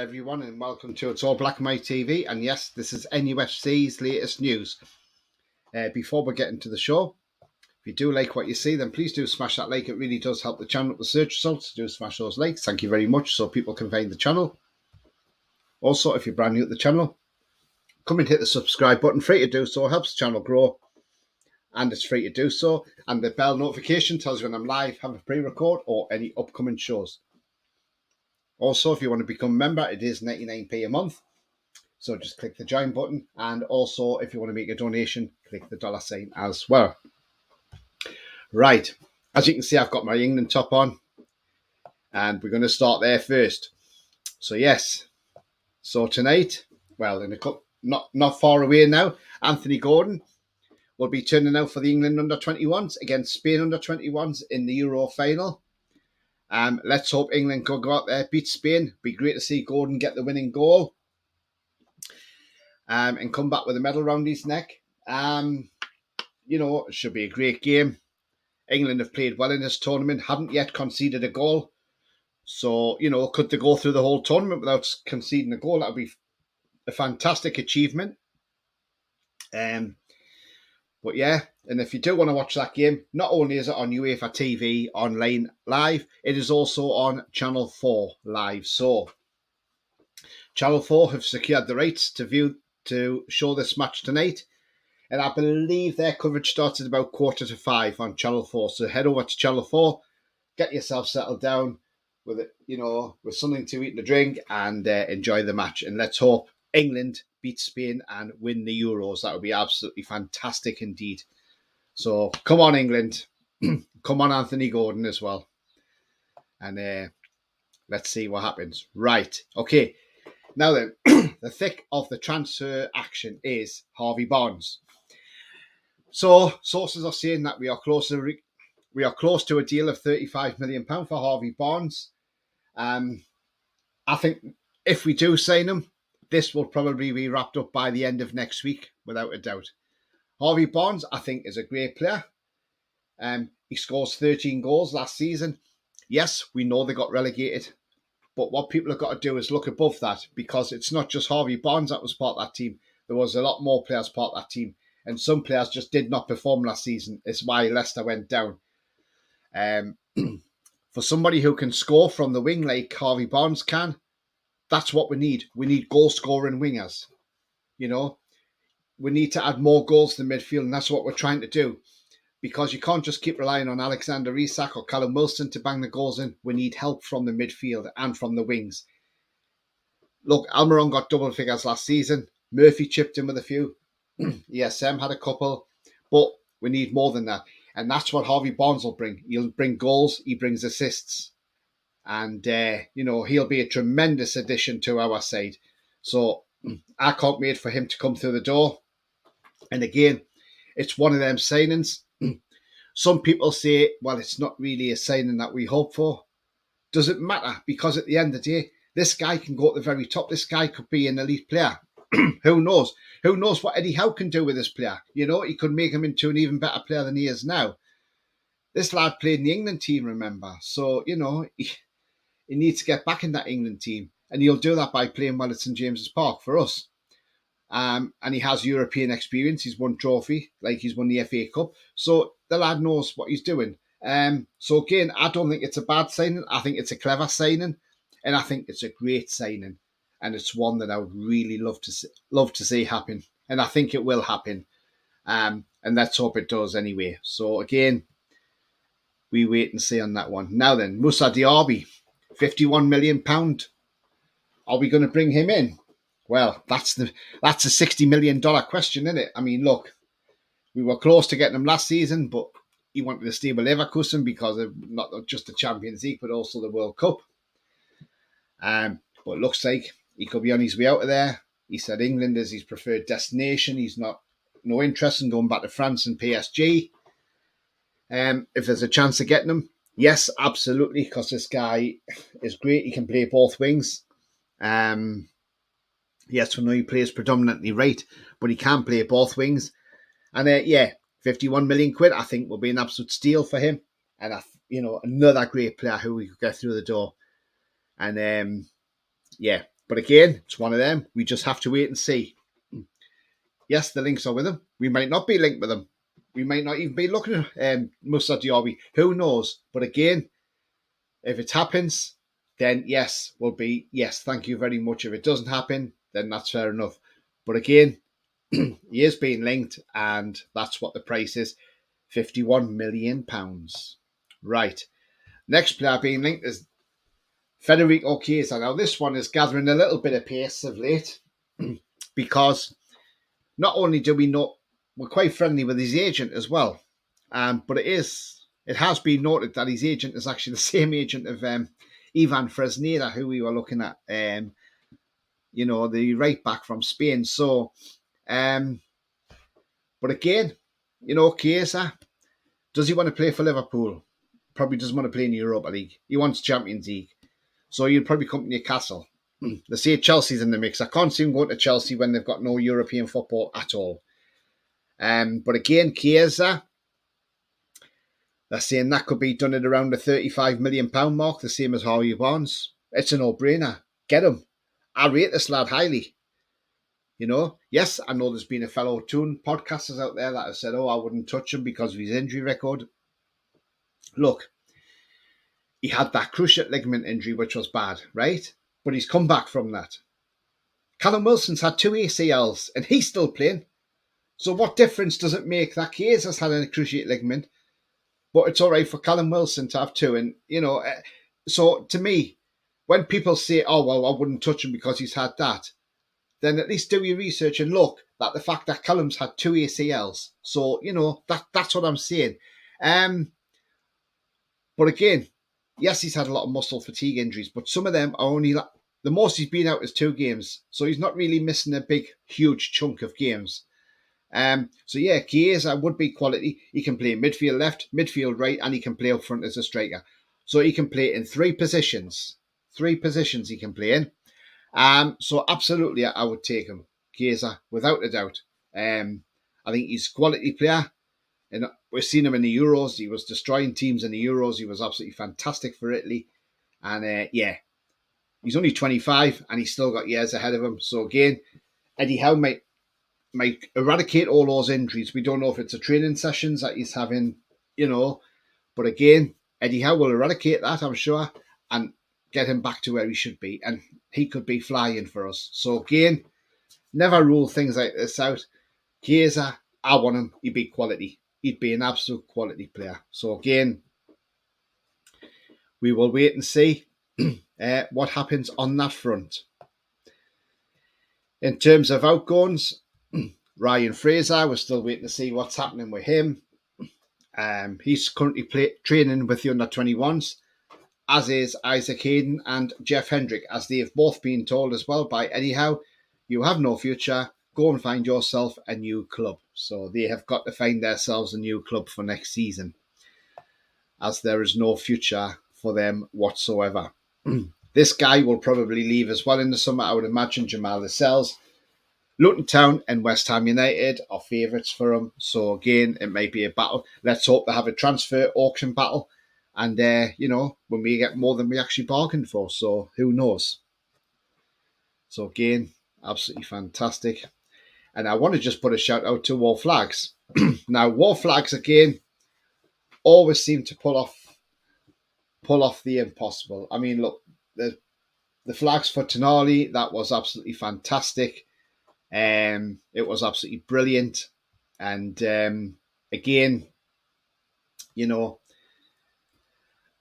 there, everyone, and welcome to It's All Black and White TV. And yes, this is NUFC's latest news. Before we get into the show, if you do like what you see, then please do smash that like. It really does help the channel with the search results. Do smash those likes. Thank you very much, so people can find the channel. Also, if you're brand new to the channel, come and hit the subscribe button. Free to do so, helps the channel grow, and it's free to do so. And the bell notification tells you when I'm live, have a pre-record, or any upcoming shows. Also, if you want to become a member, it is 99p a month. So just click the join button. And also, if you want to make a donation, click the $ as well. Right. As you can see, I've got my England top on. And we're going to start there first. So, yes. So tonight, well, in a couple, not far away now, Anthony Gordon will be turning out for the England under-21s against Spain under-21s in the Euro final. Let's hope England could go out there, beat Spain. Be great to see Gordon get the winning goal and come back with a medal round his neck. You know, it should be a great game. England have played well in this tournament, haven't yet conceded a goal. So, you know, could they go through the whole tournament without conceding a goal? That would be a fantastic achievement. But yeah, and if you do want to watch that game, not only is it on UEFA TV online live, it is also on Channel 4 live. So Channel 4 have secured the rights to show this match tonight. And I believe their coverage starts at about 4:45 on Channel 4. So head over to Channel 4, get yourself settled down with it, you know, with something to eat and a drink, and enjoy the match. And let's hope England beat Spain and win the Euros. That would be absolutely fantastic indeed. So come on, England. Come on, Anthony Gordon as well. And let's see what happens. Right. Okay. Now then, the thick of the transfer action is Harvey Barnes. So sources are saying that we are close to a deal of £35 million for Harvey Barnes. I think if we do sign him, this will probably be wrapped up by the end of next week, without a doubt. Harvey Barnes, I think, is a great player. He scores 13 goals last season. Yes, we know they got relegated. But what people have got to do is look above that, because it's not just Harvey Barnes that was part of that team. There was a lot more players part of that team. And some players just did not perform last season. It's why Leicester went down. For somebody who can score from the wing like Harvey Barnes can, that's what we need. We need goal-scoring wingers. You know, we need to add more goals to the midfield, and that's what we're trying to do. Because you can't just keep relying on Alexander Isak or Callum Wilson to bang the goals in. We need help from the midfield and from the wings. Look, Almiron got double figures last season. Murphy chipped in with a few. ESM had a couple. But we need more than that. And that's what Harvey Barnes will bring. He'll bring goals. He brings assists. And, you know, he'll be a tremendous addition to our side. So I can't wait for him to come through the door. And again, it's one of them signings. Some people say, well, it's not really a signing that we hope for. Doesn't matter, because at the end of the day, this guy can go to the very top. This guy could be an elite player. Who knows? Who knows what Eddie Howe can do with this player? You know, he could make him into an even better player than he is now. This lad played in the England team, remember? So, you know, he needs to get back in that England team. And he'll do that by playing well at St James's Park for us. And he has European experience. He's won trophy, like he's won the FA Cup. So the lad knows what he's doing. So again, I don't think it's a bad signing. I think it's a clever signing. And I think it's a great signing. And it's one that I would really love to see happen. And I think it will happen. And let's hope it does anyway. So again, we wait and see on that one. Now then, Moussa Diaby, £51 million. Are we going to bring him in? Well, that's a $60 million question, isn't it? I mean, look, we were close to getting him last season, but he wanted to stay with Leverkusen because of not just the Champions League, but also the World Cup. But it looks like he could be on his way out of there. He said England is his preferred destination. He's no interest in going back to France and PSG. If there's a chance of getting him, yes, absolutely, because this guy is great. He can play both wings. Yes, we know he plays predominantly right, but he can play both wings. And yeah, 51 million quid, I think, will be an absolute steal for him. And, you know, another great player who we could get through the door. And yeah, But again, it's one of them. We just have to wait and see. Yes, the links are with him. We might not be linked with him. We might not even be looking at Moussa Diaby. Who knows? But again, if it happens, then yes, will be yes, thank you very much. If it doesn't happen, then that's fair enough. But again, he is being linked, and that's what the price is. £51 million. Right. Next player being linked is Federico Chiesa. Now, this one is gathering a little bit of pace of late because not only do we know we're quite friendly with his agent as well, but it has been noted that his agent is actually the same agent of Ivan Fresneda, who we were looking at, the right back from Spain. So, but again, Chiesa, does he want to play for Liverpool? Probably doesn't want to play in the Europa League. He wants Champions League. So you'll probably come to Newcastle. They say Chelsea's in the mix. I can't see him going to Chelsea when they've got no European football at all. But again, Chiesa, they're saying that could be done at around the £35 million mark, the same as Harvey Barnes. It's a no-brainer. Get him. I rate this lad highly. Yes, I know there's been a fellow Toon podcasters out there that have said, I wouldn't touch him because of his injury record. Look, he had that cruciate ligament injury, which was bad, right? But he's come back from that. Callum Wilson's had 2 ACLs and he's still playing. So what difference does it make that Chiesa's had a cruciate ligament, but it's all right for Callum Wilson to have 2? And, so to me, when people say, I wouldn't touch him because he's had that, then at least do your research and look at the fact that Callum's had 2 ACLs. So, that's what I'm saying. But again, yes, he's had a lot of muscle fatigue injuries, but some of them are only, the most he's been out is 2 games. So he's not really missing a big, huge chunk of games. So yeah, Chiesa would be quality. He can play midfield left, midfield right, and he can play up front as a striker. So he can play in 3 positions. 3 positions he can play in. So absolutely, I would take him, Chiesa, without a doubt. I think he's a quality player. And we've seen him in the Euros. He was destroying teams in the Euros. He was absolutely fantastic for Italy. And he's only 25 and he's still got years ahead of him. So again, Eddie Howe might eradicate all those injuries. We don't know if it's a training sessions that he's having, But again, Eddie Howe will eradicate that, I'm sure, and get him back to where he should be. And he could be flying for us. So again, never rule things like this out. Chiesa, I want him. He'd be quality. He'd be an absolute quality player. So again, we will wait and see what happens on that front. In terms of outgoings, Ryan Fraser, we're still waiting to see what's happening with him. He's currently training with the under-21s, as is Isaac Hayden and Jeff Hendrick, as they have both been told as well by Eddie Howe, you have no future, go and find yourself a new club. So they have got to find themselves a new club for next season, as there is no future for them whatsoever. This guy will probably leave as well in the summer, I would imagine. Jamal Lascelles. Luton Town and West Ham United are favourites for him. So again, it may be a battle. Let's hope they have a transfer auction battle. And, when we get more than we actually bargained for. So who knows? So again, absolutely fantastic. And I want to just put a shout out to War Flags. Now, War Flags, again, always seem to pull off the impossible. I mean, look, the flags for Tonali, that was absolutely fantastic. It was absolutely brilliant. And again, they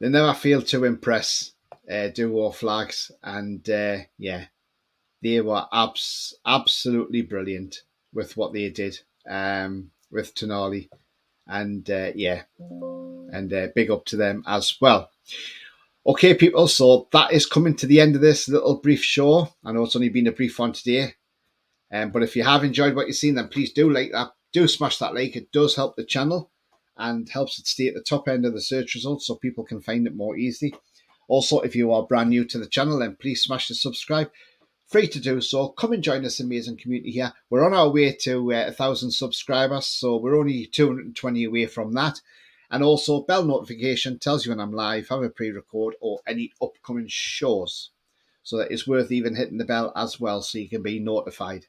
never fail to impress War Flags. And they were absolutely brilliant with what they did with Tonali. And big up to them as well. Okay, people, so that is coming to the end of this little brief show. I know it's only been a brief one today. But if you have enjoyed what you've seen, then please do like that. Do smash that like. It does help the channel and helps it stay at the top end of the search results so people can find it more easily. Also, if you are brand new to the channel, then please smash the subscribe. Free to do so. Come and join this amazing community here. We're on our way to 1,000 subscribers, so we're only 220 away from that. And also, bell notification tells you when I'm live, have a pre-record, or any upcoming shows. So that it's worth even hitting the bell as well so you can be notified.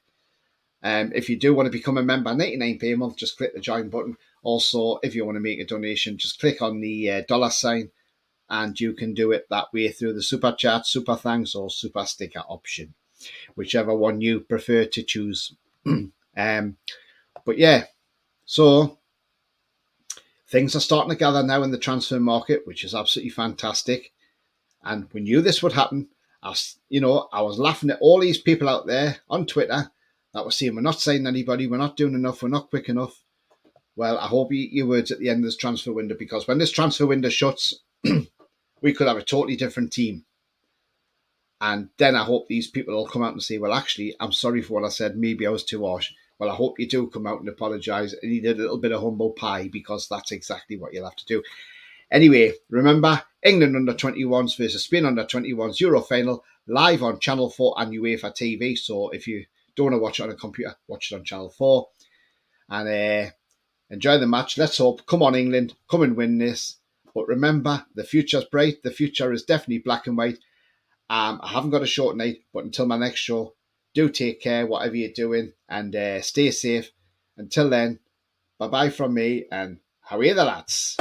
If you do want to become a member, 99p a month, just click the join button. Also, if you want to make a donation, just click on the dollar sign and you can do it that way through the super chat, super thanks, or super sticker option, whichever one you prefer to choose. But yeah, so things are starting to gather now in the transfer market, which is absolutely fantastic. And we knew this would happen. I was laughing at all these people out there on Twitter that were saying we're not signing anybody, we're not doing enough, we're not quick enough. Well, I hope you eat your words at the end of this transfer window, because when this transfer window shuts, we could have a totally different team. And then I hope these people will come out and say, well, actually, I'm sorry for what I said. Maybe I was too harsh. Well, I hope you do come out and apologise and eat a little bit of humble pie, because that's exactly what you'll have to do. Anyway, remember, England under-21s versus Spain under-21s Euro final, live on Channel 4 and UEFA TV. So if you don't want to watch it on a computer, watch it on Channel 4. And enjoy the match. Let's hope. Come on, England. Come and win this. But remember, the future's bright. The future is definitely black and white. I haven't got a short night, but until my next show, do take care, whatever you're doing, and stay safe. Until then, bye-bye from me, and how are the lads?